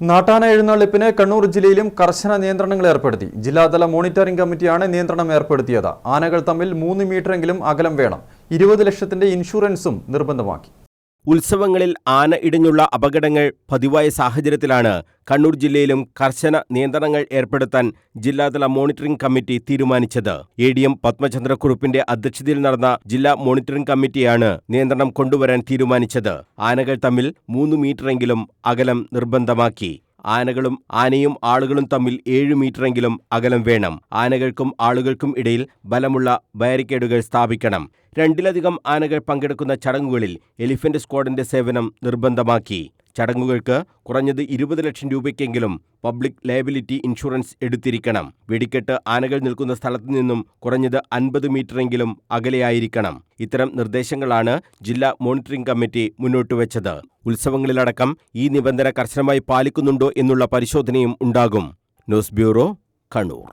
നാട്ടാന എഴുന്നള്ളിപ്പിന് കണ്ണൂർ ജില്ലയിലും കർശന നിയന്ത്രണങ്ങൾ ഏർപ്പെടുത്തി. ജില്ലാതല മോണിറ്ററിംഗ് കമ്മിറ്റിയാണ് നിയന്ത്രണം ഏർപ്പെടുത്തിയത്. ആനകൾ തമ്മിൽ 3 മീറ്ററെങ്കിലും അകലം വേണം. 20 ലക്ഷത്തിന്റെ ഇൻഷുറൻസും നിർബന്ധമാക്കി. ഉത്സവങ്ങളിൽ ആന ഇടിഞ്ഞുള്ള അപകടങ്ങൾ പതിവായ സാഹചര്യത്തിലാണ് കണ്ണൂർ ജില്ലയിലും കർശന നിയന്ത്രണങ്ങൾ ഏർപ്പെടുത്താൻ ജില്ലാതല മോണിറ്ററിംഗ് കമ്മിറ്റി തീരുമാനിച്ചത്. ADM പത്മചന്ദ്രക്കുറുപ്പിന്റെ അധ്യക്ഷതയിൽ നടന്ന ജില്ലാ മോണിറ്ററിംഗ് കമ്മിറ്റിയാണ് നിയന്ത്രണം കൊണ്ടുവരാൻ തീരുമാനിച്ചത്. ആനകൾ തമ്മിൽ 3 മീറ്ററെങ്കിലും അകലം നിർബന്ധമാക്കി. ആനയും ആളുകളും തമ്മിൽ 7 മീറ്ററെങ്കിലും അകലം വേണം. ആനകൾക്കും ആളുകൾക്കും ഇടയിൽ ബലമുള്ള ബാരിക്കേഡുകൾ സ്ഥാപിക്കണം. 2-ലധികം ആനകൾ പങ്കെടുക്കുന്ന ചടങ്ങുകളിൽ എലിഫന്റ് സ്ക്വാഡിന്റെ സേവനം നിർബന്ധമാക്കി. ചടങ്ങുകൾക്ക് കുറഞ്ഞത് 20 ലക്ഷം രൂപയ്ക്കെങ്കിലും പബ്ലിക് ലയബിലിറ്റി ഇൻഷുറൻസ് എടുത്തിരിക്കണം. വെടിക്കെട്ട് ആനകൾ നിൽക്കുന്ന സ്ഥലത്തു നിന്നും കുറഞ്ഞത് 50 മീറ്ററെങ്കിലും അകലെയായിരിക്കണം. ഇത്തരം നിർദ്ദേശങ്ങളാണ് ജില്ലാ മോണിറ്ററിംഗ് കമ്മിറ്റി മുന്നോട്ടുവെച്ചത്. ഉത്സവങ്ങളിലടക്കം ഈ നിബന്ധന കർശനമായി പാലിക്കുന്നുണ്ടോ എന്നുള്ള പരിശോധനയും ഉണ്ടാകും. News bureau, Kannur.